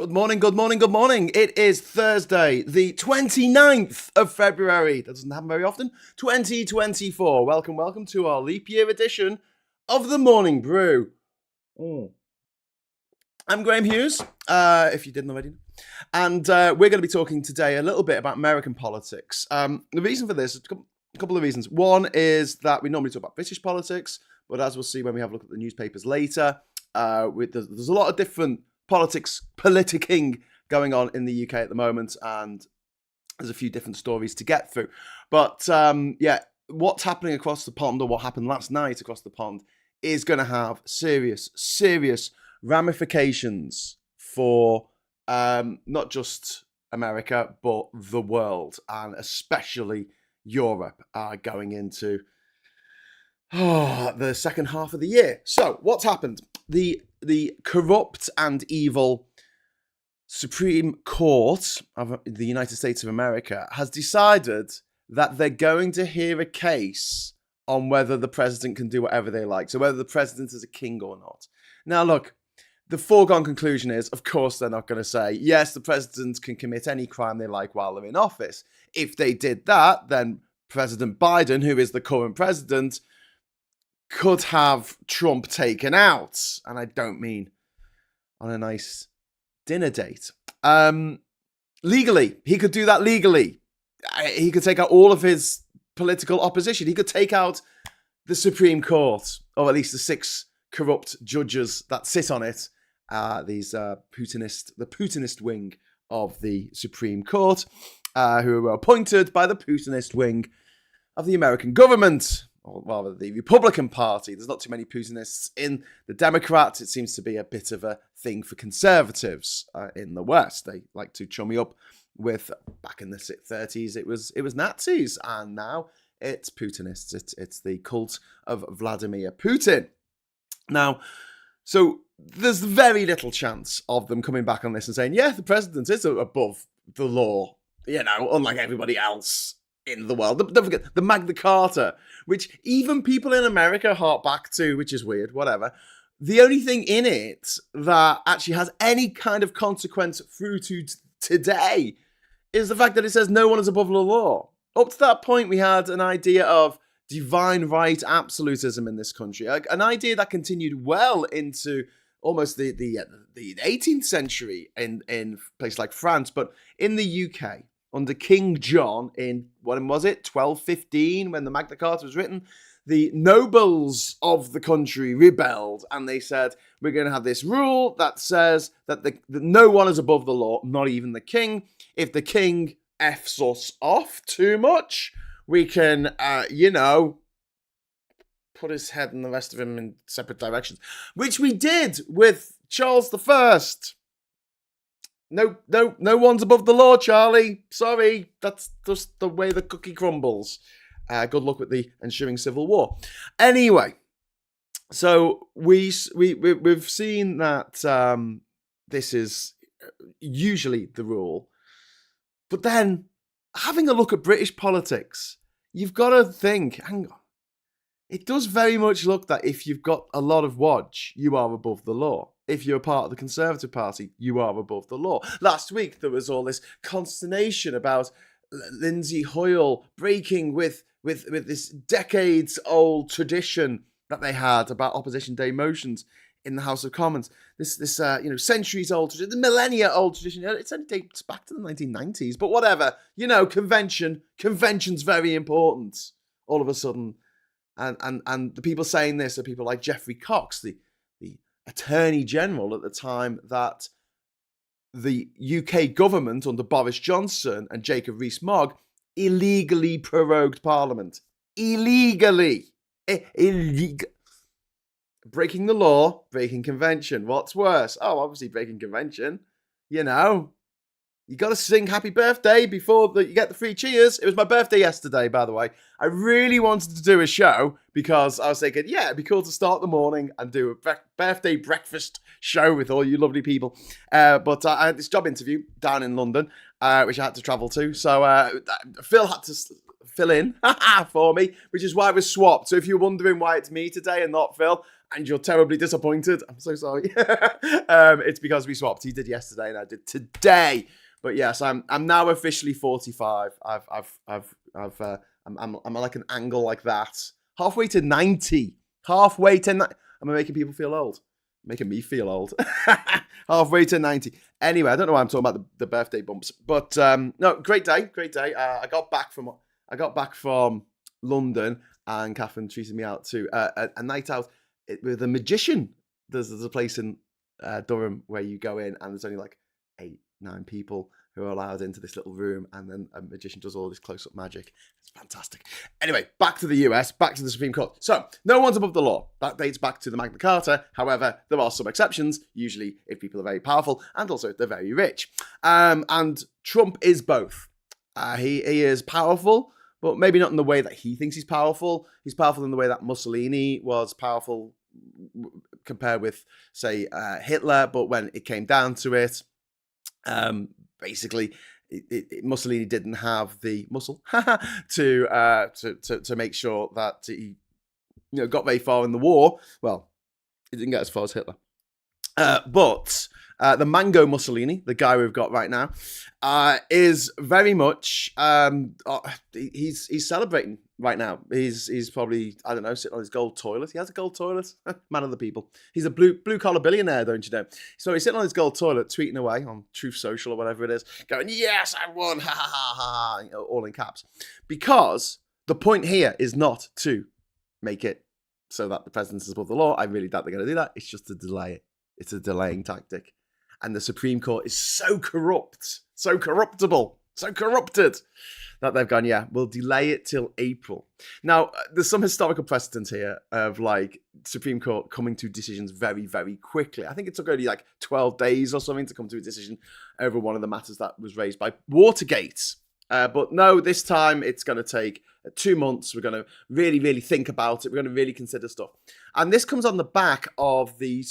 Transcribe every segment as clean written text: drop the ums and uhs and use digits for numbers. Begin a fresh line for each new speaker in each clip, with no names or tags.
Good morning, good morning, good morning. It is Thursday, the 29th of February. That doesn't happen very often. 2024. Welcome to our leap year edition of the Morning Brew. I'm Graham Hughes, if you didn't already. And we're going to be talking today a little bit about American politics. The reason for this is a couple of reasons. One is that we normally talk about British politics, but as we'll see when we have a look at the newspapers later, there's a lot of different politicking going on in the UK at the moment, and there's a few different stories to get through. But what's happening across the pond, or what happened last night across the pond, is going to have serious ramifications for not just America, but the world, and especially Europe, going into the second half of the year. So, what's happened? The corrupt and evil Supreme Court of the United States of America has decided that they're going to hear a case on whether the president can do whatever they like. So whether the president is a king or not. Now, look, the foregone conclusion is, of course, they're not going to say, yes, the president can commit any crime they like while they're in office. If they did that, then President Biden, who is the current president, could have Trump taken out. And I don't mean on a nice dinner date. Legally, he could do that legally. He could take out all of his political opposition. He could take out the Supreme Court, or at least the 6 corrupt judges that sit on it. The Putinist wing of the Supreme Court, who were appointed by the Putinist wing of the American government, or rather the Republican Party. There's not too many Putinists in the Democrats. It seems to be a bit of a thing for conservatives in the West. They like to chummy up with, back in the 30s, it was Nazis, and now it's Putinists. It's the cult of Vladimir Putin. Now, so there's very little chance of them coming back on this and saying, yeah, the president is above the law, unlike everybody else in the world. Don't forget the Magna Carta, which even people in America hark back to, which is weird, whatever. The only thing in it that actually has any kind of consequence through to today is the fact that it says no one is above the law. Up to that point, we had an idea of divine right absolutism in this country, an idea that continued well into almost the 18th century in places like France, but in the UK, under King John in, when was it, 1215, when the Magna Carta was written, the nobles of the country rebelled, and they said, we're going to have this rule that says that no one is above the law, not even the king. If the king F's us off too much, we can, put his head and the rest of him in separate directions, which we did with Charles I. No one's above the law, Charlie. Sorry, that's just the way the cookie crumbles. Good luck with the ensuing civil war. Anyway, so we've seen that this is usually the rule, but then having a look at British politics, you've got to think, hang on, it does very much look that if you've got a lot of wodge, you are above the law. If you're a part of the Conservative Party, you are above the law. Last week, there was all this consternation about Lindsay Hoyle breaking with this decades-old tradition that they had about Opposition Day motions in the House of Commons. This centuries-old tradition, the millennia-old tradition. It only dates back to the 1990s, but whatever. Convention's very important all of a sudden. And the people saying this are people like Geoffrey Cox, the Attorney General at the time that the UK government under Boris Johnson and Jacob Rees-Mogg illegally prorogued Parliament. Illegally. Breaking the law, breaking convention. What's worse? Oh, obviously breaking convention. You got to sing happy birthday before you get the free cheers. It was my birthday yesterday, by the way. I really wanted to do a show because I was thinking, yeah, it'd be cool to start the morning and do a birthday breakfast show with all you lovely people. But I had this job interview down in London, which I had to travel to. So Phil had to fill in for me, which is why we're swapped. So if you're wondering why it's me today and not Phil, and you're terribly disappointed, I'm so sorry. It's because we swapped. He did yesterday and I did today. But yes, I'm now officially 45. I'm like an angle like that. Halfway to 90. Halfway to 90. Am I making people feel old? Making me feel old. Halfway to 90. Anyway, I don't know why I'm talking about the birthday bumps. But no, great day. I got back from London, and Catherine treated me out to a night out with a magician. There's a place in Durham where you go in and there's only like 8-9 people who are allowed into this little room, and then a magician does all this close-up magic. It's fantastic. Anyway, back to the US, back to the Supreme Court. So, no one's above the law. That dates back to the Magna Carta. However, there are some exceptions, usually if people are very powerful, and also if they're very rich. And Trump is both. He is powerful, but maybe not in the way that he thinks he's powerful. He's powerful in the way that Mussolini was powerful compared with, say, Hitler, but when it came down to it, basically, Mussolini didn't have the muscle to make sure that he got very far in the war. Well, he didn't get as far as Hitler. But the Mango Mussolini, the guy we've got right now, is very much he's celebrating right now. He's probably, I don't know, sitting on his gold toilet. He has a gold toilet. Man of the people. He's a blue collar billionaire, don't you know? So he's sitting on his gold toilet, tweeting away on Truth Social or whatever it is, going, "Yes, I won, ha ha ha ha," all in caps. Because the point here is not to make it so that the president is above the law. I really doubt they're going to do that. It's just to delay it. It's a delaying tactic. And the Supreme Court is so corrupt, so corruptible, so corrupted that they've gone, yeah, we'll delay it till April. Now, there's some historical precedent here of like Supreme Court coming to decisions very, very quickly. I think it took only like 12 days or something to come to a decision over one of the matters that was raised by Watergate. But no, this time it's going to take 2 months. We're going to really, really think about it. We're going to really consider stuff. And this comes on the back of the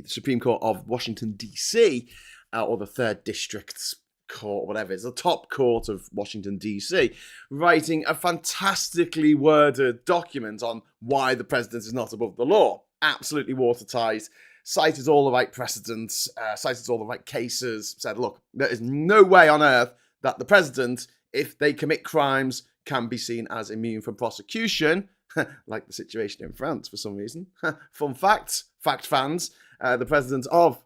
Supreme Court of Washington, D.C., or the 3rd District Court, whatever. It's the top court of Washington, D.C., writing a fantastically worded document on why the president is not above the law. Absolutely watertight. Cited all the right precedents, cited all the right cases, said, look, there is no way on earth that the president, if they commit crimes, can be seen as immune from prosecution, like the situation in France for some reason. Fun fact fans, the president of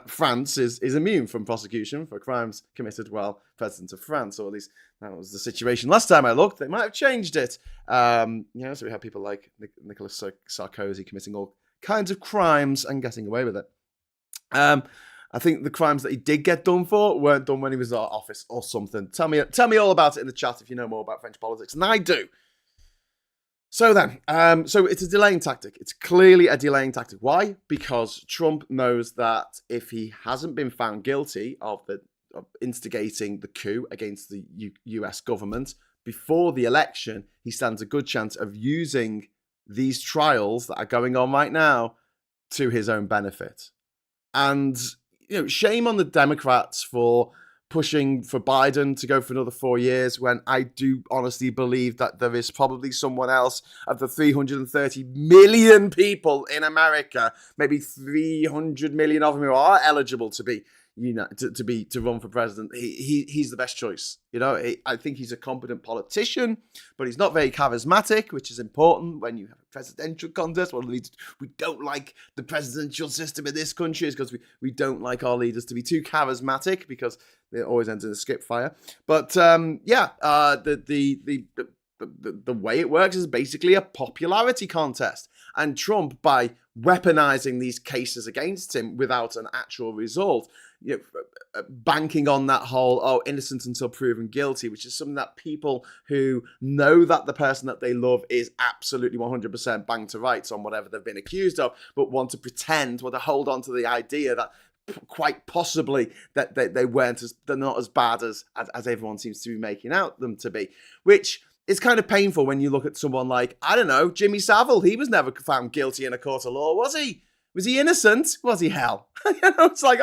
France is immune from prosecution for crimes committed while president of France, or at least that was the situation last time I looked. They might have changed it. So we have people like Nicolas Sarkozy committing all kinds of crimes and getting away with it. I think the crimes that he did get done for weren't done when he was in office or something. Tell me all about it in the chat if you know more about French politics, and I do. So then, so it's a delaying tactic. It's clearly a delaying tactic. Why? Because Trump knows that if he hasn't been found guilty of instigating the coup against the US government before the election, he stands a good chance of using these trials that are going on right now to his own benefit. And, shame on the Democrats for pushing for Biden to go for another 4 years, when I do honestly believe that there is probably someone else of the 330 million people in America, maybe 300 million of them who are eligible to be, to run for president. He's the best choice. I think he's a competent politician, but he's not very charismatic, which is important when you have a presidential contest. One of the reasons we don't like the presidential system in this country is because we don't like our leaders to be too charismatic, because they always ends in a skip fire. But the way it works is basically a popularity contest. And Trump, by weaponizing these cases against him without an actual result, banking on that whole, innocent until proven guilty, which is something that people who know that the person that they love is absolutely 100% bang to rights on whatever they've been accused of, but want to hold on to the idea that quite possibly that they're not as bad as everyone seems to be making out them to be, which is kind of painful when you look at someone like, I don't know, Jimmy Savile. He was never found guilty in a court of law, was he? Was he innocent? Was he hell? It's like,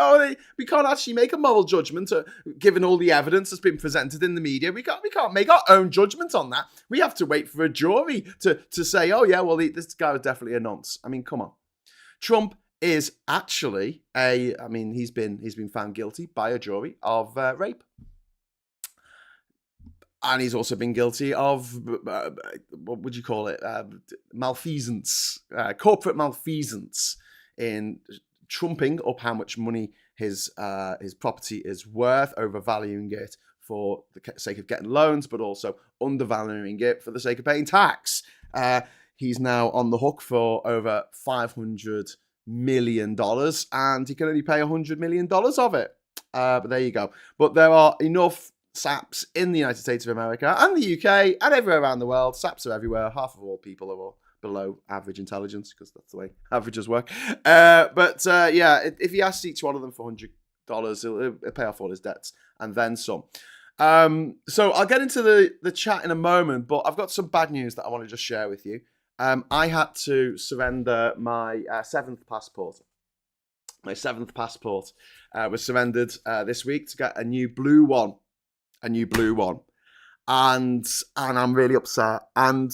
we can't actually make a moral judgment given all the evidence that's been presented in the media. We can't make our own judgment on that. We have to wait for a jury to say, oh yeah, well, this guy was definitely a nonce. I mean, come on. Trump is actually he's been found guilty by a jury of rape. And he's also been guilty of, what would you call it, malfeasance, corporate malfeasance, in trumping up how much money his property is worth, overvaluing it for the sake of getting loans, but also undervaluing it for the sake of paying tax. He's now on the hook for over $500 million, and he can only pay $100 million of it. But there you go. But there are enough saps in the United States of America and the UK and everywhere around the world. Saps are everywhere. Half of all people are below average intelligence, because that's the way averages work. If he asks each one of them for $100, he'll pay off all his debts and then some. So I'll get into the chat in a moment, but I've got some bad news that I want to just share with you. I had to surrender my seventh passport. My seventh passport was surrendered this week to get a new blue one. And I'm really upset. And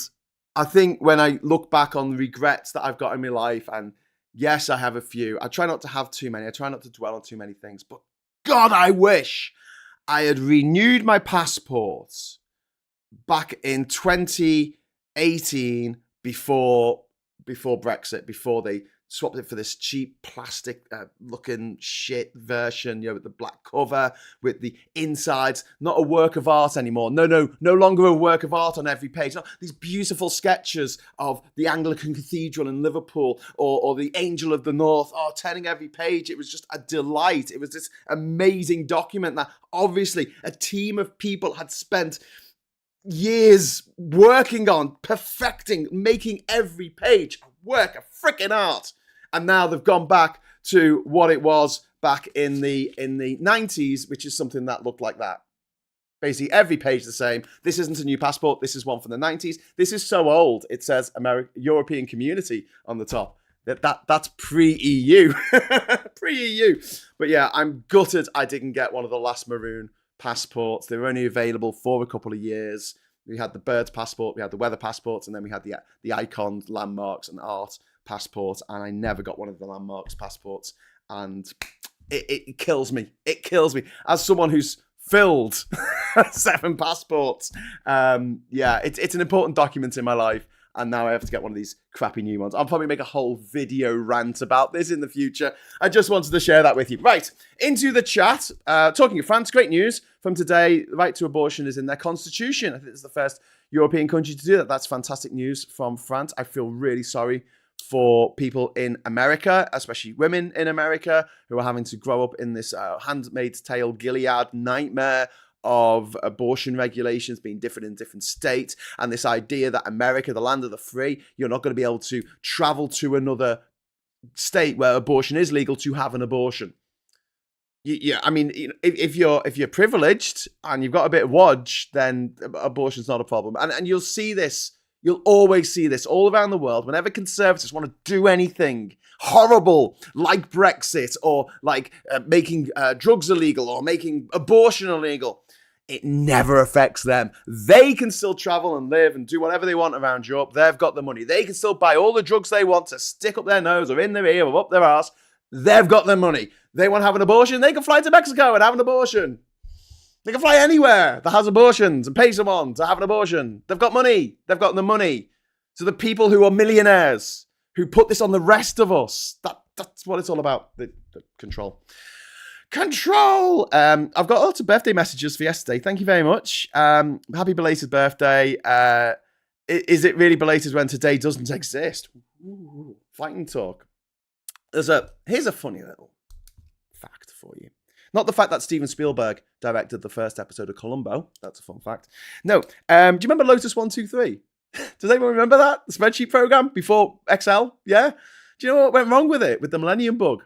I think when I look back on the regrets that I've got in my life, and yes, I have a few. I try not to have too many. I try not to dwell on too many things. But God, I wish I had renewed my passport back in 2018 before Brexit, before they swapped it for this cheap plastic looking shit version, with the black cover, with the insides, not a work of art anymore. No longer a work of art on every page. Not these beautiful sketches of the Anglican Cathedral in Liverpool or the Angel of the North, turning every page. It was just a delight. It was this amazing document that obviously a team of people had spent years working on, perfecting, making every page a work of freaking art. And now they've gone back to what it was back in the 90s, which is something that looked like that. Basically, every page the same. This isn't a new passport. This is one from the 90s. This is so old. It says European Community on the top. That's pre-EU. Pre-EU. But yeah, I'm gutted I didn't get one of the last maroon passports. They were only available for a couple of years. We had the birds passport, we had the weather passports, and then we had the icons, landmarks, and art passport. And I never got one of the landmarks passports, and it kills me. It kills me as someone who's filled 7 passports. It's an important document in my life. And now I have to get one of these crappy new ones. I'll probably make a whole video rant about this in the future. I just wanted to share that with you. Right, into the chat. Talking of France, great news from today. The right to abortion is in their constitution. I think it's the first European country to do that. That's fantastic news from France. I feel really sorry for people in America, especially women in America, who are having to grow up in this Handmaid's Tale Gilead nightmare of abortion regulations being different in different states, and this idea that America, the land of the free, you're not going to be able to travel to another state where abortion is legal to have an abortion. I mean, if you're privileged and you've got a bit of wodge, then abortion's not a problem. And you'll see this. You'll always see this all around the world. Whenever conservatives want to do anything horrible, like Brexit, or like making drugs illegal, or making abortion illegal, it never affects them. They can still travel and live and do whatever they want around Europe. They've got the money. They can still buy all the drugs they want to stick up their nose or in their ear or up their arse. They've got the money. They want to have an abortion. They can fly to Mexico and have an abortion. They can fly anywhere that has abortions and pay someone to have an abortion. They've got money. They've got the money. So the people who are millionaires, who put this on the rest of us, that's what it's all about. The control. Control! I've got lots of birthday messages for yesterday. Thank you very much. Happy belated birthday. Is it really belated when today doesn't exist? Ooh, fighting talk. Here's a funny little fact for you. Not the fact that Steven Spielberg directed the first episode of Columbo. That's a fun fact. No. Do you remember Lotus 123? Does anyone remember that? The spreadsheet program before Excel? Yeah? Do you know what went wrong with it? With the Millennium Bug?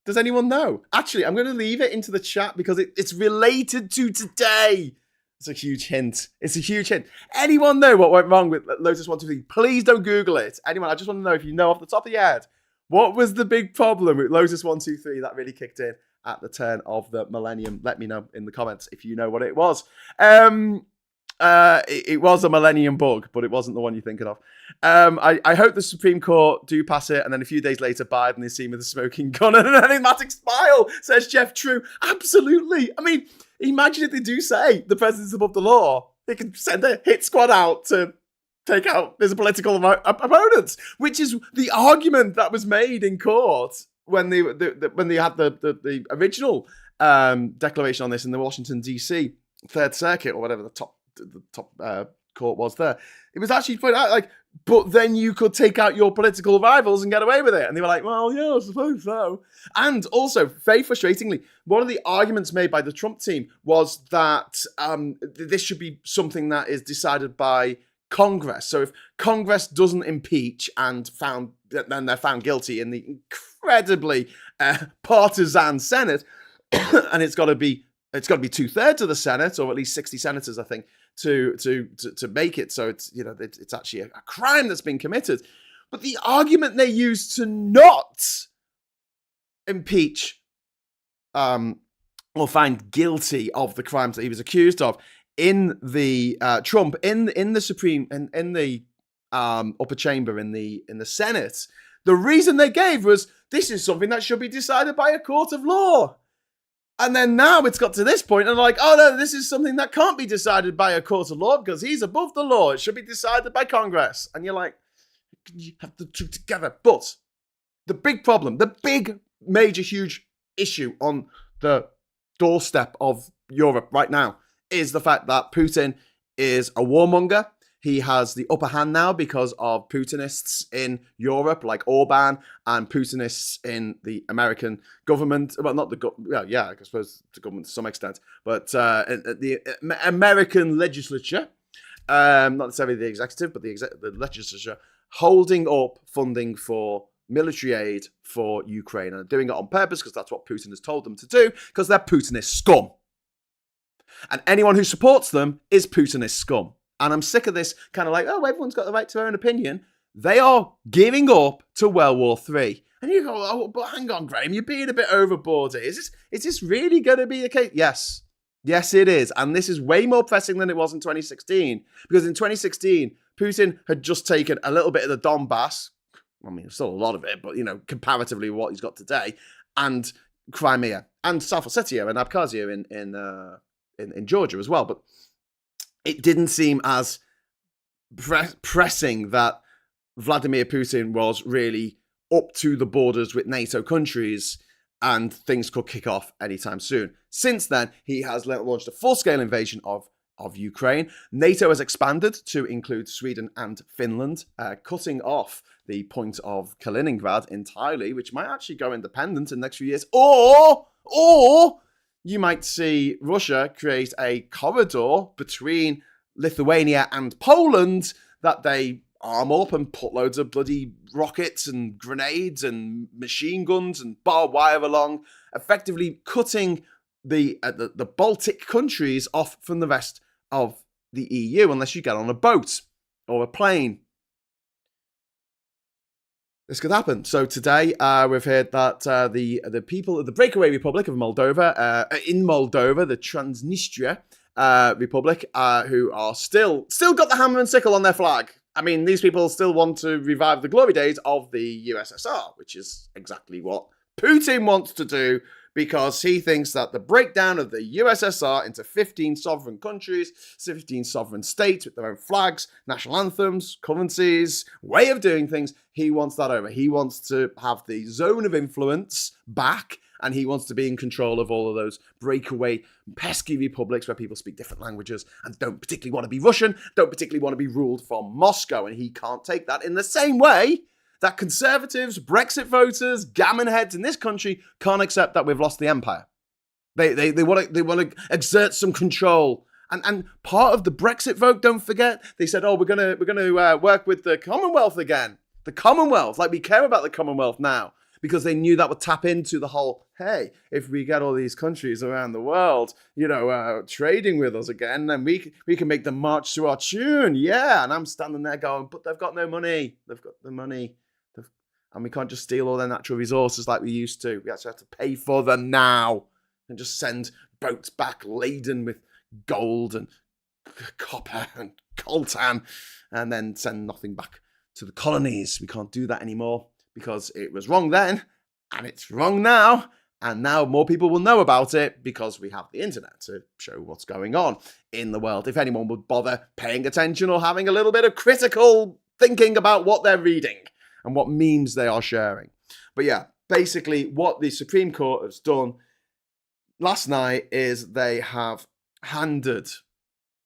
Does anyone know? Actually, I'm going to leave it into the chat because it's related to today. It's a huge hint. It's a huge hint. Anyone know what went wrong with Lotus 123? Please don't Google it. Anyone, I just want to know if you know off the top of your head What was the big problem with Lotus 123 that really kicked in at the turn of the millennium? Let me know in the comments if you know what it was. It was a millennium bug, but it wasn't the one you're thinking of. I hope the Supreme Court do pass it, and then a few days later, Biden is seen with a smoking gun and an enigmatic smile, says Jeff True. Absolutely. I mean, imagine if they do say the president's above the law. They can send a hit squad out to take out his political opponents, which is the argument that was made in court when they had the original declaration on this in the Washington, D.C. Third Circuit, or whatever the top court was there. It was actually pointed out, like, but then you could take out your political rivals and get away with it. And they were like, well, yeah, I suppose so. And also, very frustratingly, one of the arguments made by the Trump team was that this should be something that is decided by Congress. So if Congress doesn't impeach and then they're found guilty in the incredibly partisan Senate, and it's got to be 2/3 of the Senate, or at least 60 senators, I think, to make it. So it's actually a crime that's been committed. But the argument they used to not impeach or find guilty of the crimes that he was accused of in the Trump in the Supreme in the upper chamber in the Senate, the reason they gave was this is something that should be decided by a court of law. And then now it's got to this point, and they're like, oh no, this is something that can't be decided by a court of law because he's above the law. It should be decided by Congress. And you're like, you have the two together. But the big problem, the big, major, huge issue on the doorstep of Europe right now is the fact that Putin is a warmonger. He has the upper hand now because of Putinists in Europe, like Orban, and Putinists in the American government. Well, not the government. Yeah, I suppose the government to some extent, but the American legislature, not necessarily the executive, but the legislature, holding up funding for military aid for Ukraine, and doing it on purpose because that's what Putin has told them to do, because they're Putinist scum. And anyone who supports them is Putinist scum. And I'm sick of this kind of like, oh, everyone's got the right to their own opinion. They are giving up to World War III. And you go, oh, but hang on, Graham, you're being a bit overboard here. Is this really going to be the case? Yes. Yes, it is. And this is way more pressing than it was in 2016. Because in 2016, Putin had just taken a little bit of the Donbass. I mean, still a lot of it, but, comparatively with what he's got today. And Crimea. And South Ossetia and Abkhazia in Georgia as well. But it didn't seem as pressing that Vladimir Putin was really up to the borders with NATO countries and things could kick off anytime soon. Since then, he has launched a full-scale invasion of Ukraine. NATO has expanded to include Sweden and Finland, cutting off the point of Kaliningrad entirely, which might actually go independent in the next few years. Or you might see Russia create a corridor between Lithuania and Poland that they arm up and put loads of bloody rockets and grenades and machine guns and barbed wire along, effectively cutting the Baltic countries off from the rest of the EU unless you get on a boat or a plane. This could happen. So today we've heard that the people of the breakaway Republic of Moldova, in Moldova, the Transnistria Republic, who are still got the hammer and sickle on their flag. I mean, these people still want to revive the glory days of the USSR, which is exactly what Putin wants to do, because he thinks that the breakdown of the USSR into 15 sovereign countries, 15 sovereign states with their own flags, national anthems, currencies, way of doing things, he wants that over. He wants to have the zone of influence back, and he wants to be in control of all of those breakaway, pesky republics where people speak different languages and don't particularly want to be Russian, don't particularly want to be ruled from Moscow, and he can't take that in the same way that conservatives, Brexit voters, gammon heads in this country can't accept that we've lost the empire. They want to exert some control. And part of the Brexit vote, don't forget, they said, oh, we're gonna work with the Commonwealth again. The Commonwealth, like we care about the Commonwealth now, because they knew that would tap into the whole, hey, if we get all these countries around the world, trading with us again, then we can make them march to our tune. Yeah, and I'm standing there going, but they've got no money. They've got the money. And we can't just steal all their natural resources like we used to. We actually have to pay for them now and just send boats back laden with gold and copper and coltan and then send nothing back to the colonies. We can't do that anymore because it was wrong then and it's wrong now. And now more people will know about it because we have the internet to show what's going on in the world. If anyone would bother paying attention or having a little bit of critical thinking about what they're reading and what memes they are sharing. But yeah, basically what the Supreme Court has done last night is they have handed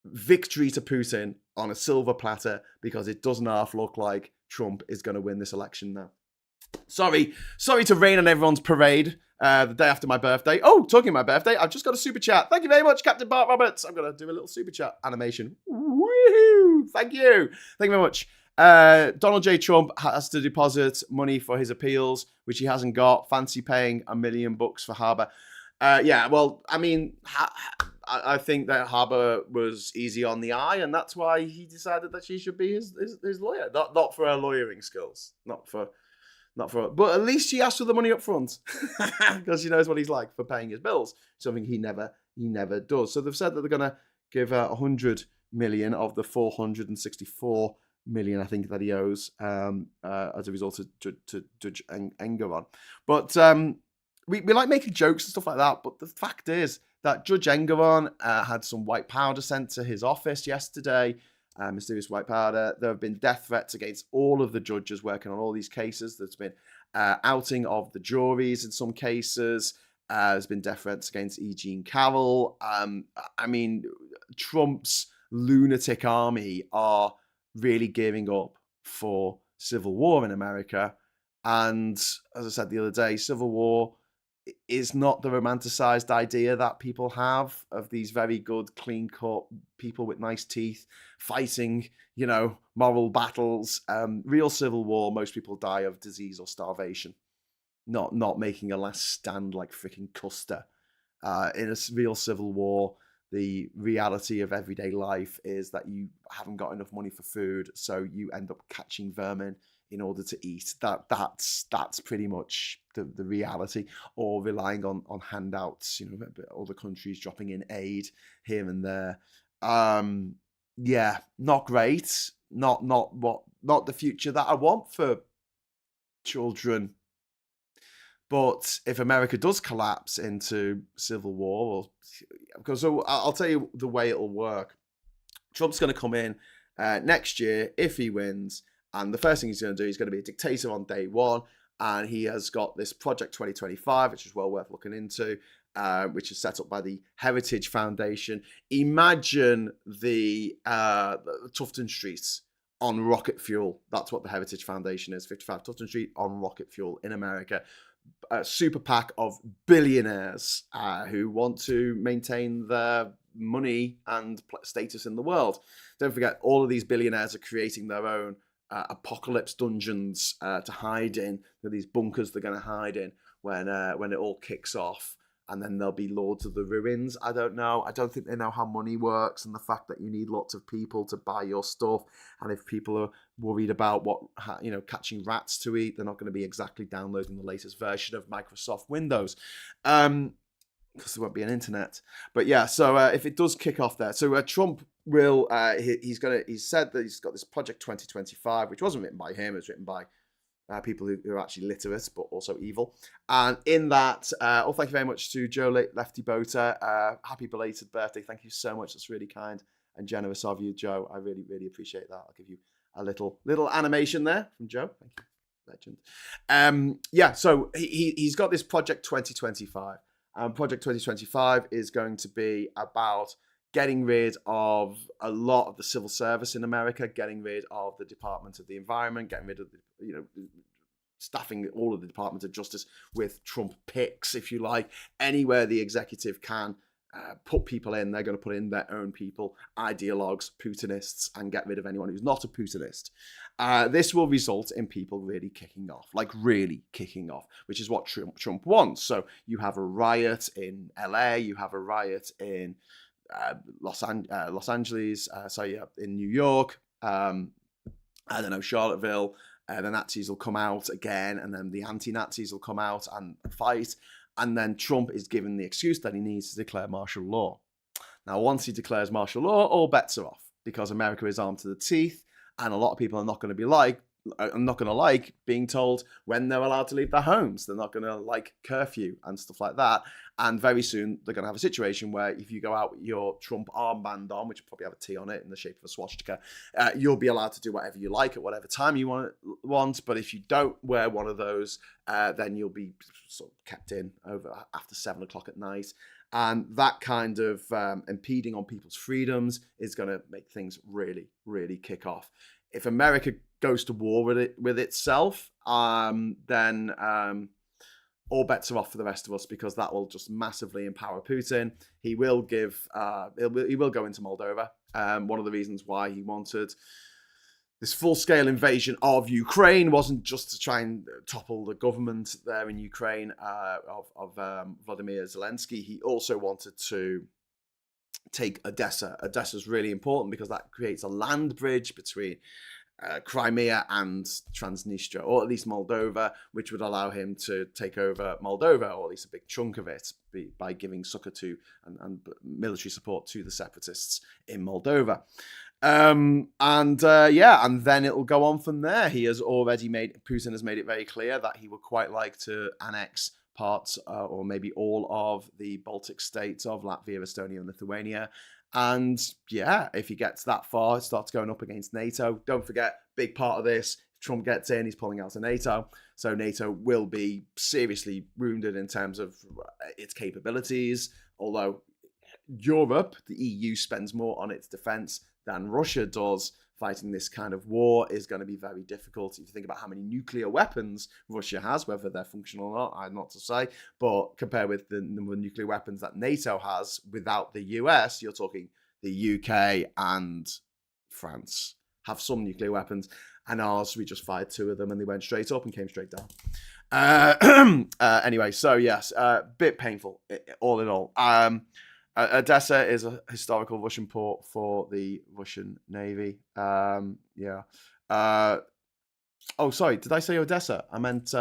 victory to Putin on a silver platter because it doesn't half look like Trump is going to win this election now. Sorry to rain on everyone's parade the day after my birthday. Oh, talking about my birthday, I've just got a super chat. Thank you very much, Captain Bart Roberts. I'm going to do a little super chat animation. Woohoo! Thank you very much. Donald J. Trump has to deposit money for his appeals, which he hasn't got. Fancy paying $1 million for Harbour. Yeah, well, I mean, I think that Harbour was easy on the eye, and that's why he decided that she should be his lawyer. Not for her lawyering skills, not for. But at least she asked for the money up front because she knows what he's like for paying his bills. Something he never does. So they've said that they're going to give 100 million of the 464 million, I think, that he owes as a result of Judge Engoron. But we like making jokes and stuff like that. But the fact is that Judge Engoron had some white powder sent to his office yesterday. Mysterious white powder. There have been death threats against all of the judges working on all these cases. There's been outing of the juries in some cases. There's been death threats against E. Jean Carroll. I mean, Trump's lunatic army are really gearing up for civil war in America. And as I said the other day, civil war is not the romanticized idea that people have of these very good, clean-cut people with nice teeth fighting, moral battles. Real civil war, most people die of disease or starvation, not making a last stand like freaking Custer. In a real civil war, the reality of everyday life is that you haven't got enough money for food, so you end up catching vermin in order to eat. That's pretty much the reality, or relying on handouts, other countries dropping in aid here and there. Yeah, not great. Not the future that I want for children. But if America does collapse into civil war, because I'll tell you the way it'll work. Trump's going to come in next year if he wins. And the first thing he's going to do, he's going to be a dictator on day one. And he has got this Project 2025, which is well worth looking into, which is set up by the Heritage Foundation. Imagine the Tufton Street on rocket fuel. That's what the Heritage Foundation is, 55 Tufton Street on rocket fuel in America. A super PAC of billionaires who want to maintain their money and status in the world. Don't forget, all of these billionaires are creating their own apocalypse dungeons to hide in. These bunkers they're going to hide in when it all kicks off, and then there'll be Lords of the Ruins. I don't know. I don't think they know how money works, and the fact that you need lots of people to buy your stuff. And if people are worried about catching rats to eat, they're not going to be exactly downloading the latest version of Microsoft Windows. Because there won't be an internet. But yeah, so if it does kick off there, so Trump will he's said that he's got this Project 2025, which wasn't written by him, it was written by people who are actually literate but also evil. And in that, thank you very much to Joe Lefty Boater. Happy belated birthday! Thank you so much. That's really kind and generous of you, Joe. I really, really appreciate that. I'll give you a little animation there from Joe. Thank you, legend. Yeah, so he's got this Project 2025. Project 2025 is going to be about getting rid of a lot of the civil service in America, getting rid of the Department of the Environment, getting rid of staffing all of the Department of Justice with Trump picks, if you like. Anywhere the executive can put people in, they're going to put in their own people, ideologues, Putinists, and get rid of anyone who's not a Putinist. This will result in people really kicking off, which is what Trump wants. So you have a riot in LA, you have a riot in Los Angeles, in New York, Charlottesville, The Nazis will come out again, and then the anti-Nazis will come out and fight. And then Trump is given the excuse that he needs to declare martial law. Now, once he declares martial law, all bets are off, because America is armed to the teeth, and a lot of people are not going to be like being told when they're allowed to leave their homes. They're not going to like curfew and stuff like that. And very soon they're going to have a situation where if you go out with your Trump armband on, which will probably have a T on it in the shape of a swastika, you'll be allowed to do whatever you like at whatever time you want. But if you don't wear one of those, then you'll be sort of kept in over after 7 o'clock at night. And that kind of impeding on people's freedoms is going to make things really, really kick off. If America goes to war with itself, then all bets are off for the rest of us, because that will just massively empower Putin. He will he will go into Moldova. One of the reasons why he wanted this full-scale invasion of Ukraine wasn't just to try and topple the government there in Ukraine of Vladimir Zelensky. He also wanted to take Odessa. Odessa is really important because that creates a land bridge between Crimea and Transnistria, or at least Moldova, which would allow him to take over Moldova, or at least a big chunk of it, by giving succor to and military support to the separatists in Moldova. And then it'll go on from there. Putin has made it very clear that he would quite like to annex parts or maybe all of the Baltic states of Latvia, Estonia, and Lithuania. And yeah, if he gets that far, it starts going up against NATO. Don't forget, big part of this, if Trump gets in, he's pulling out of NATO. So NATO will be seriously wounded in terms of its capabilities. Although Europe, the EU, spends more on its defense than Russia does. Fighting this kind of war is going to be very difficult. If you think about how many nuclear weapons Russia has, whether they're functional or not, I'm not to say, but compared with the number of nuclear weapons that NATO has without the US, you're talking the UK and France have some nuclear weapons, and ours, we just fired 2 of them and they went straight up and came straight down. Anyway, so yes, bit painful all in all. Odessa is a historical Russian port for the Russian Navy. Oh, sorry. Did I say Odessa? I meant,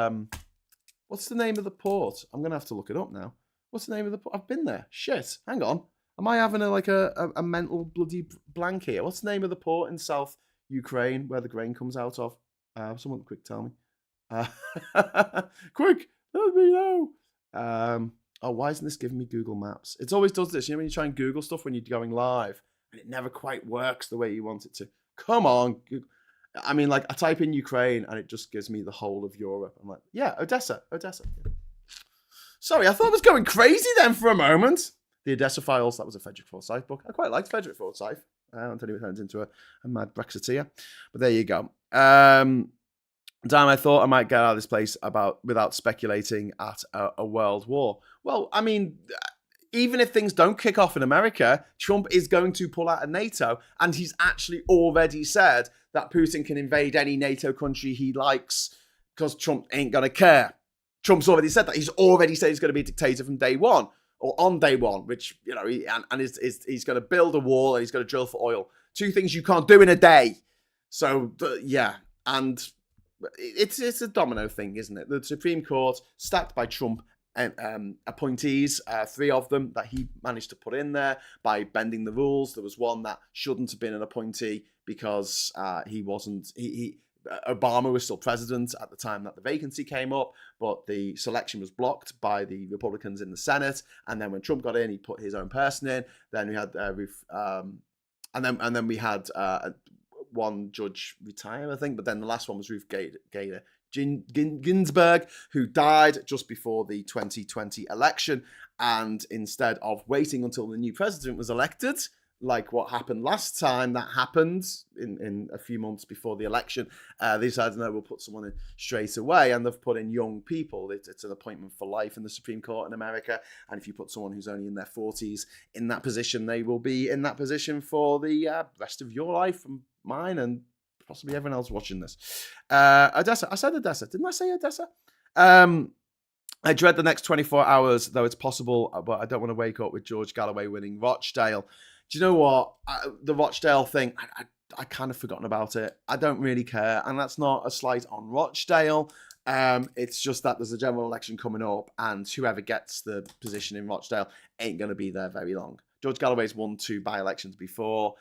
what's the name of the port? I'm going to have to look it up now. What's the name of the port? I've been there. Shit. Hang on. Am I having a mental bloody blank here? What's the name of the port in South Ukraine where the grain comes out of? Someone quick tell me. Quick. Let me know. Oh, why isn't this giving me Google Maps? It always does this. You know when you try and Google stuff when you're going live and it never quite works the way you want it to. Come on. I mean, like, I type in Ukraine and it just gives me the whole of Europe. I'm like, yeah, Odessa. Sorry, I thought I was going crazy then for a moment. The Odessa Files, that was a Frederick Forsyth book. I quite liked Frederick Forsyth until he turned into a mad Brexiteer. But there you go. Dan, I thought I might get out of this place without speculating at a world war. Well, I mean, even if things don't kick off in America, Trump is going to pull out of NATO, and he's actually already said that Putin can invade any NATO country he likes because Trump ain't going to care. Trump's already said that. He's already said he's going to be a dictator from day one, or on day one, which, you know, he's going to build a wall and he's going to drill for oil. 2 things you can't do in a day. So, yeah, and it's a domino thing, isn't it? The Supreme Court, stacked by Trump appointees, 3 of them that he managed to put in there by bending the rules. There was one that shouldn't have been an appointee because Obama was still president at the time that the vacancy came up, but the selection was blocked by the Republicans in the Senate. And then when Trump got in, he put his own person in. Then we had and then we had one judge retire, I think, but then the last one was Ruth Bader Ginsburg, who died just before the 2020 election. And instead of waiting until the new president was elected, like what happened last time that happened in a few months before the election, they decided, no, we'll put someone in straight away, and they've put in young people. It's an appointment for life in the Supreme Court in America, and if you put someone who's only in their 40s in that position, they will be in that position for the rest of your life and mine and possibly everyone else watching this. Odessa. I said Odessa. Didn't I say Odessa? I dread the next 24 hours, though it's possible, but I don't want to wake up with George Galloway winning Rochdale. Do you know what? The Rochdale thing, kind of forgotten about it. I don't really care, and that's not a slight on Rochdale. It's just that there's a general election coming up, and whoever gets the position in Rochdale ain't going to be there very long. George Galloway's won 2 by-elections before.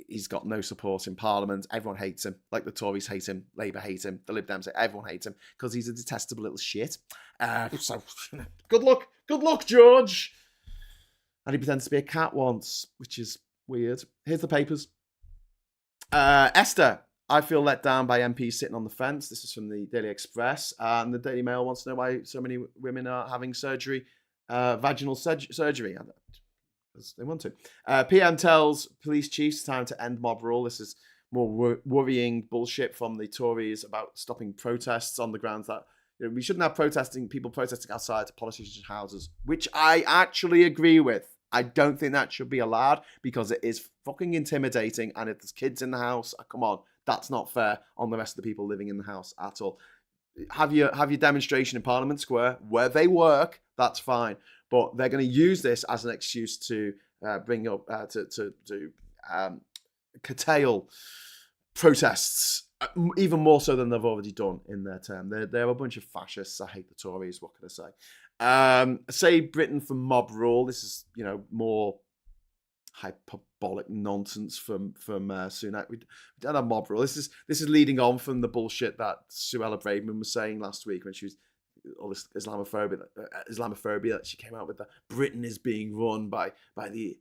He's got no support in Parliament. Everyone hates him. Like the Tories hate him, Labour hate him, the Lib Dems, everyone hates him because he's a detestable little shit. So good luck, George. And he pretends to be a cat once, which is weird. Here's the papers. Esther, I feel let down by MPs sitting on the fence. This is from the Daily Express. And the Daily Mail wants to know why so many women are having surgery, vaginal surgery. Because they want to. PM tells police chiefs time to end mob rule. This is more worrying bullshit from the Tories about stopping protests on the grounds that we shouldn't have people protesting outside politicians' houses, which I actually agree with. I don't think that should be allowed because it is fucking intimidating. And if there's kids in the house, come on, that's not fair on the rest of the people living in the house at all. Have your demonstration in Parliament Square where they work. That's fine, but they're going to use this as an excuse to bring up to curtail protests. Even more so than they've already done in their term. They're a bunch of fascists. I hate the Tories. What can I say? Save Britain from mob rule. This is, more hyperbolic nonsense from Sunak. We don't have mob rule. This is leading on from the bullshit that Suella Braverman was saying last week when she was all this Islamophobia that she came out with. That Britain is being run by the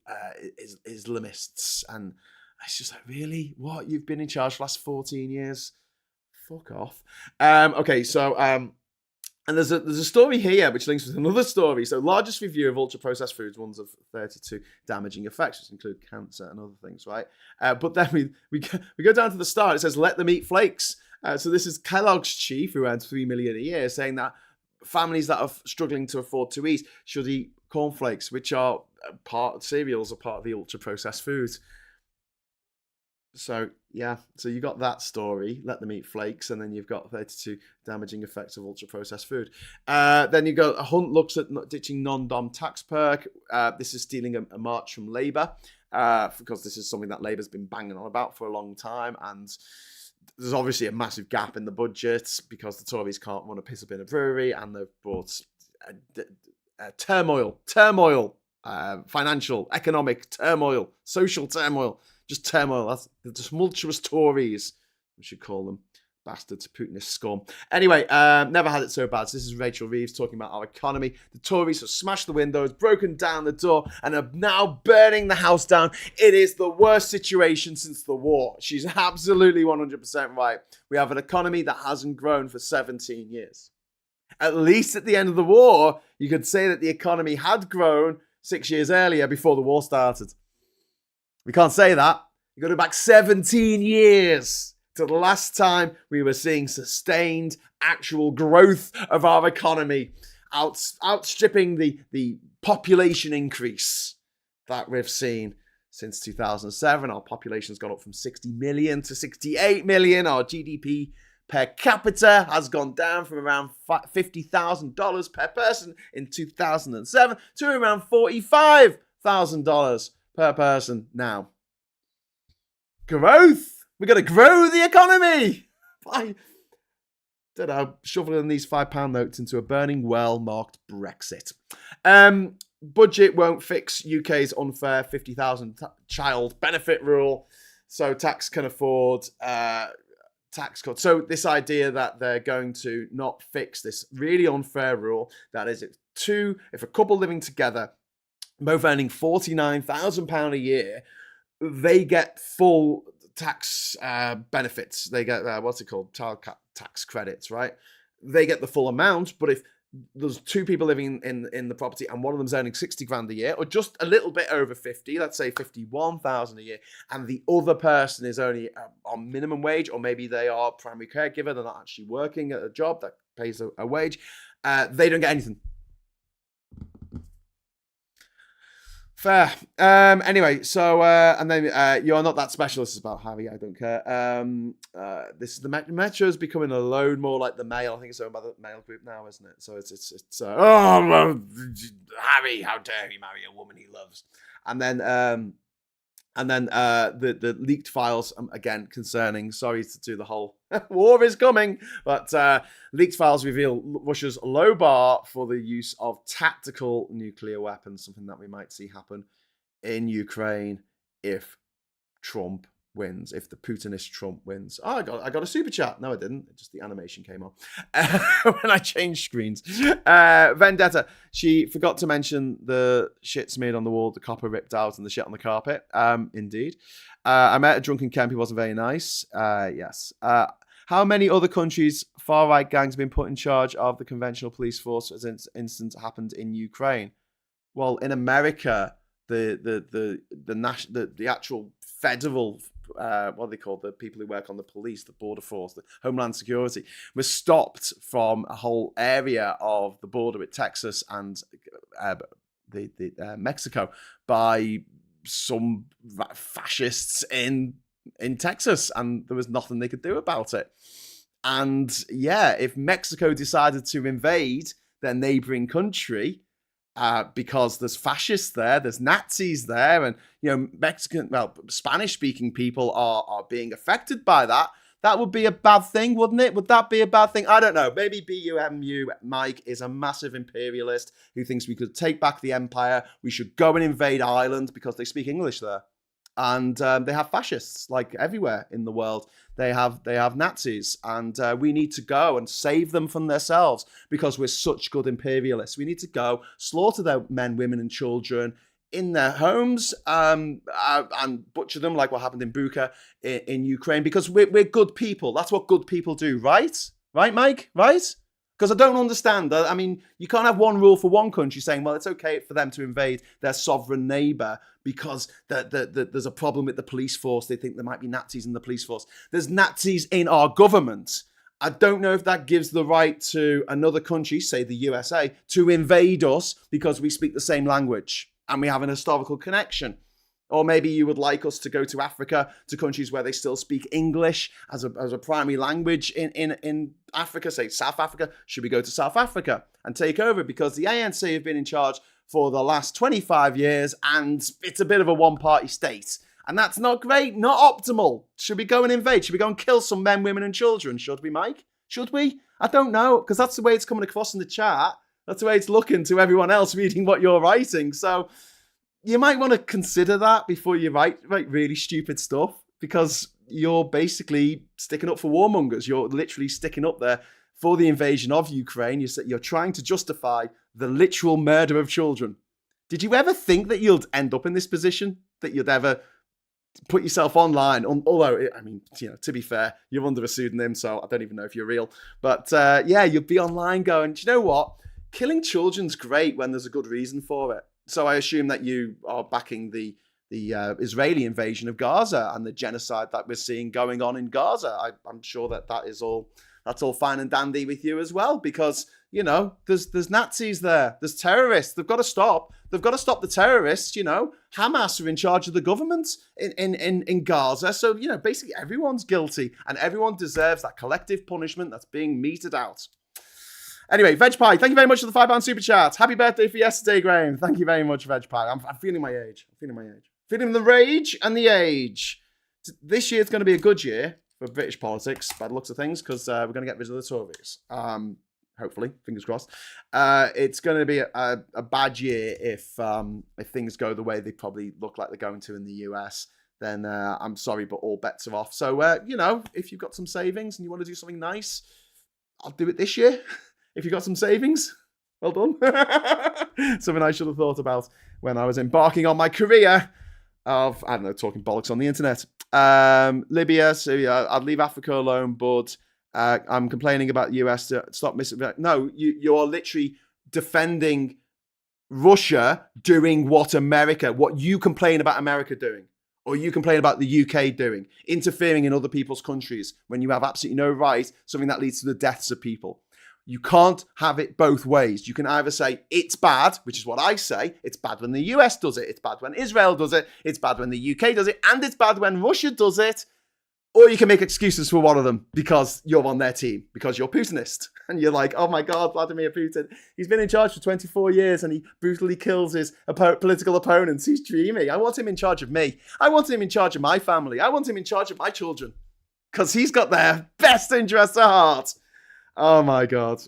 Islamists and. It's just like, really? What? You've been in charge for the last 14 years? Fuck off. Okay, so, and there's a story here which links with another story. So, largest review of ultra-processed foods, ones of 32 damaging effects, which include cancer and other things, right? But then we go down to the start. It says, let them eat flakes. So this is Kellogg's chief, who earns $3 million a year, saying that families that are struggling to afford to eat should eat cornflakes, which are cereals are part of the ultra-processed foods. So, yeah, so you got that story, let them eat flakes, and then you've got 32 damaging effects of ultra-processed food. Then you go, a Hunt looks at ditching non-dom tax perk. This is stealing a march from Labour, because this is something that Labour's been banging on about for a long time, and there's obviously a massive gap in the budget because the Tories can't run a piss up in a brewery, and they've brought turmoil, financial, economic turmoil, social turmoil. Just turmoil. That's the tumultuous Tories, we should call them. Bastards, Putinist scum. Anyway, never had it so bad. So this is Rachel Reeves talking about our economy. The Tories have smashed the windows, broken down the door, and are now burning the house down. It is the worst situation since the war. She's absolutely 100% right. We have an economy that hasn't grown for 17 years. At least at the end of the war, you could say that the economy had grown 6 years earlier before the war started. We can't say that. You got to go back 17 years to the last time we were seeing sustained actual growth of our economy, outstripping the population increase that we've seen since 2007. Our population's gone up from 60 million to 68 million. Our GDP per capita has gone down from around $50,000 per person in 2007 to around $45,000 per person now. Growth. We're going to grow the economy. I don't know, shoveling these £5 notes into a burning well marked Brexit. Budget won't fix UK's unfair 50,000 child benefit rule. So tax can afford tax cuts. So this idea that they're going to not fix this really unfair rule, that is, if a couple living together, both earning £49,000 a year, they get full tax benefits. They get, child tax credits, right? They get the full amount, but if there's two people living in the property and one of them's earning 60 grand a year, or just a little bit over 50, let's say 51,000 a year, and the other person is only on minimum wage, or maybe they are primary caregiver, they're not actually working at a job that pays a wage, they don't get anything. Fair. Anyway, so, and then You're Not That Special. This is about Harry. I don't care. This is the Metro is becoming a load more like the Mail. I think it's owned by the Mail Group now, isn't it? So it's Harry, how dare he marry a woman he loves? And then And then the leaked files, again, concerning, sorry to do the whole war is coming, but leaked files reveal Russia's low bar for the use of tactical nuclear weapons, something that we might see happen in Ukraine if Trump wins, if the Putinist Trump wins. Oh, I got a super chat. No, I didn't. Just the animation came on when I changed screens. Vendetta. She forgot to mention the shit smeared on the wall, the copper ripped out, and the shit on the carpet. Indeed. I met a drunken Kemp. He wasn't very nice. Yes. How many other countries far-right gangs have been put in charge of the conventional police force as instance happened in Ukraine? Well, in America, the actual federal what are they called? The people who work on the police, the border force, the Homeland Security, was stopped from a whole area of the border with Texas and Mexico by some fascists in Texas, and there was nothing they could do about it. And yeah, if Mexico decided to invade their neighboring country, because there's fascists there, there's Nazis there, and Spanish-speaking people are being affected by that. That would be a bad thing, wouldn't it? Would that be a bad thing? I don't know. Maybe BUMU Mike is a massive imperialist who thinks we could take back the empire. We should go and invade Ireland because they speak English there. And they have fascists, like everywhere in the world. They have Nazis, and we need to go and save them from themselves because we're such good imperialists. We need to go slaughter their men, women, and children in their homes and butcher them like what happened in Bucha in Ukraine because we're good people. That's what good people do, right? Right, Mike? Right? Because I don't understand. I mean, you can't have one rule for one country saying, well, it's okay for them to invade their sovereign neighbour because there's a problem with the police force. They think there might be Nazis in the police force. There's Nazis in our government. I don't know if that gives the right to another country, say the USA, to invade us because we speak the same language and we have an historical connection. Or maybe you would like us to go to Africa, to countries where they still speak English as a primary language in Africa, say South Africa. Should we go to South Africa and take over? Because the ANC have been in charge for the last 25 years and it's a bit of a one-party state. And that's not great, not optimal. Should we go and invade? Should we go and kill some men, women and children? Should we, Mike? Should we? I don't know, because that's the way it's coming across in the chat. That's the way it's looking to everyone else reading what you're writing. So you might want to consider that before you write really stupid stuff, because you're basically sticking up for warmongers. You're literally sticking up there for the invasion of Ukraine. You're trying to justify the literal murder of children. Did you ever think that you'd end up in this position? That you'd ever put yourself online? Although, I mean, to be fair, you're under a pseudonym, so I don't even know if you're real. But yeah, you'd be online going, do you know what? Killing children's great when there's a good reason for it. So I assume that you are backing the Israeli invasion of Gaza and the genocide that we're seeing going on in Gaza. I'm sure that's all fine and dandy with you as well, because there's Nazis there, there's terrorists. They've got to stop. They've got to stop the terrorists. Hamas are in charge of the government in Gaza. So basically everyone's guilty and everyone deserves that collective punishment that's being meted out. Anyway, Veg Pie, thank you very much for the £5 super chat. Happy birthday for yesterday, Graham. Thank you very much, Veg Pie. I'm feeling my age. Feeling the rage and the age. This year's going to be a good year for British politics, by the looks of things, because we're going to get rid of the Tories. Hopefully, fingers crossed. It's going to be a bad year if things go the way they probably look like they're going to in the US. Then I'm sorry, but all bets are off. So, if you've got some savings and you want to do something nice, I'll do it this year. If you got some savings, well done. Something I should have thought about when I was embarking on my career of, talking bollocks on the internet. Libya, so I'd leave Africa alone, but I'm complaining about the US to stop missing. No, you're literally defending Russia doing what you complain about America doing, or you complain about the UK doing, interfering in other people's countries when you have absolutely no right, something that leads to the deaths of people. You can't have it both ways. You can either say it's bad, which is what I say. It's bad when the US does it. It's bad when Israel does it. It's bad when the UK does it. And it's bad when Russia does it. Or you can make excuses for one of them because you're on their team, because you're Putinist. And you're like, oh my God, Vladimir Putin, he's been in charge for 24 years and he brutally kills his political opponents. He's dreamy. I want him in charge of me. I want him in charge of my family. I want him in charge of my children because he's got their best interests at heart. Oh my God.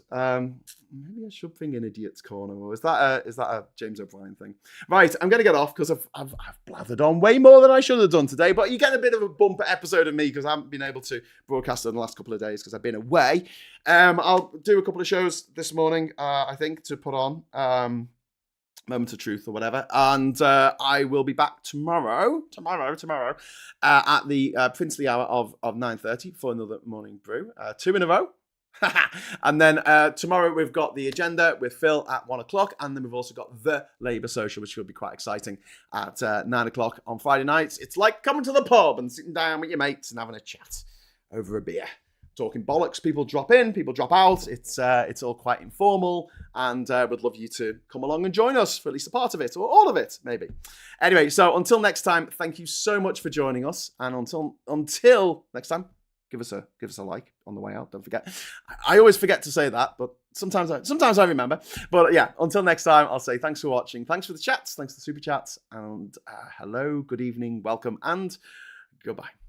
Maybe I should bring in Idiot's Corner. Or is that a James O'Brien thing? Right, I'm going to get off because I've blathered on way more than I should have done today. But you get a bit of a bumper episode of me because I haven't been able to broadcast in the last couple of days because I've been away. I'll do a couple of shows this morning, I think, to put on Moment of Truth or whatever. And I will be back tomorrow at the princely hour of 9:30 for another morning brew. 2 in a row. And then tomorrow we've got the agenda with Phil at 1 o'clock, and then we've also got the Labour Social, which will be quite exciting at 9 o'clock on Friday nights. It's like coming to the pub and sitting down with your mates and having a chat over a beer, talking bollocks. People drop in, people drop out. It's all quite informal, and we'd love you to come along and join us for at least a part of it, or all of it, maybe. Anyway, so until next time, thank you so much for joining us, and until next time. Give us a like on the way out. Don't forget. I always forget to say that, but sometimes I remember. But yeah, until next time, I'll say thanks for watching. Thanks for the chats. Thanks for the super chats. And hello, good evening, welcome, and goodbye.